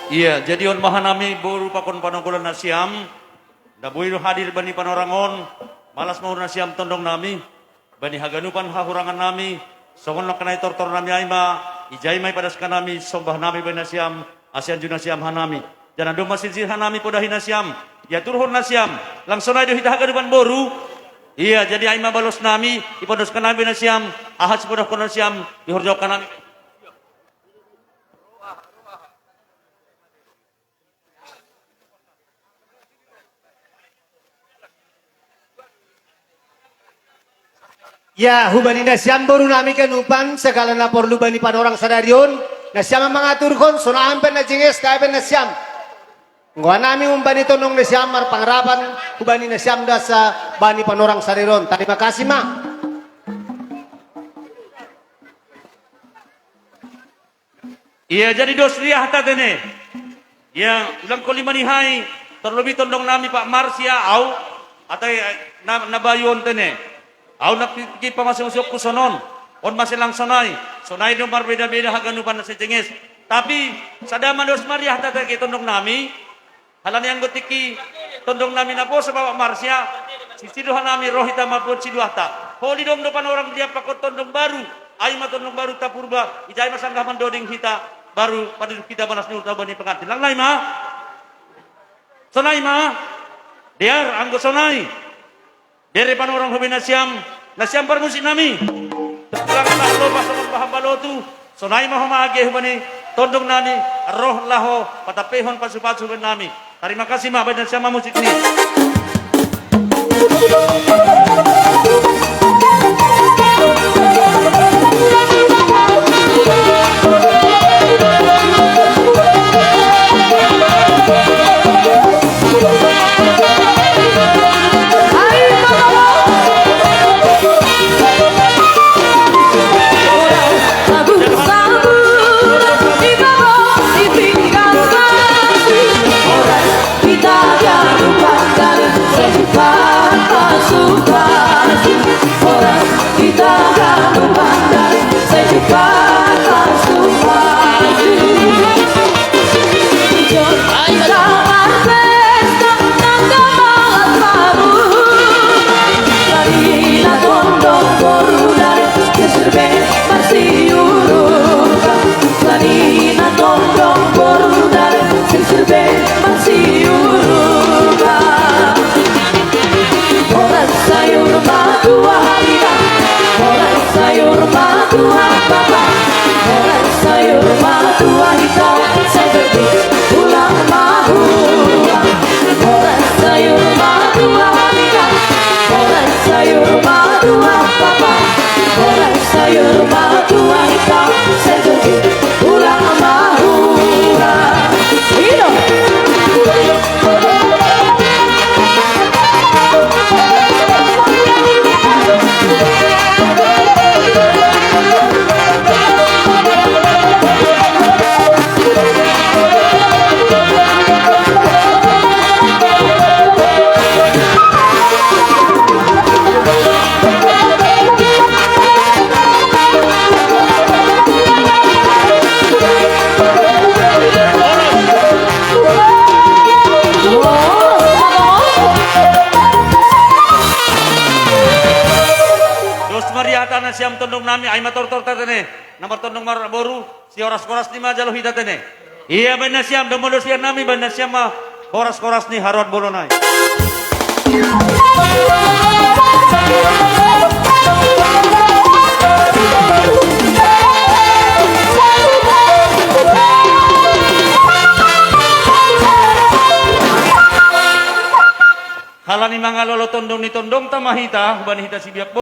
Iya, jadi on mahanami buru pakon panongkulan nasiam, dabuilu hadir bani panorangon, malas mau nasiam tondong nami, bani haganupan hahurangan nami, songon lakanai tortor nami aima, ijai mai pada nami, sombah nami bani nasiam, asian juna siam hanami, jangan doma sinzir hanami podahi nasiam, ya turhon nasiam, langsung aja hidah haganupan boru. Iya, jadi aima balos nami, ipodoskan nami nasiam, ahad sepodah kon nasiam, dihorjaukan nami. Ya, hubani nasiam baru nami kenupan segala lapor lubani pada orang sadarion. Nasiam mengatur kon, sona ampen na jinges kaiben nasiam. Ngwa nami umbani tonong nasiam mar pangrapan hubani nasiam dasa bani panorang sadarion. Terima kasih ma. Iya, jadi dos liah tatene. Ya, ulang kolima ni hai terlebih tondong nami Pak Marsia au atau nabayon tene. Au nakiki pamasuk kusonon, on masih langsonai, sonai do berbeda-beda haganupan nasi cenges. Tapi sadama dos mariah tata ki tondong nami, halan yang gotiki tondong nami napo sebab Marsya, sisiduhan nami rohita mapun siduhata. Holi dom depan orang dia pakot tondong baru, aima tondong baru tapurba, ijai masanggah mandoding kita baru pada kita banas nur tabani pengantin. Lang ma, sonai ma, diar anggo sonai. Dari pan orang hobi nasiam permusik nami. Teranglah lo pasangan paham balotu. Sonai mahoma age hubani tondong nami roh laho patapehon pasu-pasu ben nami. Terima kasih mah ben nasiam musik ini. tondong nami ay matortor tatene. Namar tondong marboru si oras-koras ni majalo hita tene. Iya ban na siyam domodo siya nami ban na siyam ma koras-koras ni harod bolonay. Hala ni mga lolo tondong ni tondong tamahita, huban hita si biak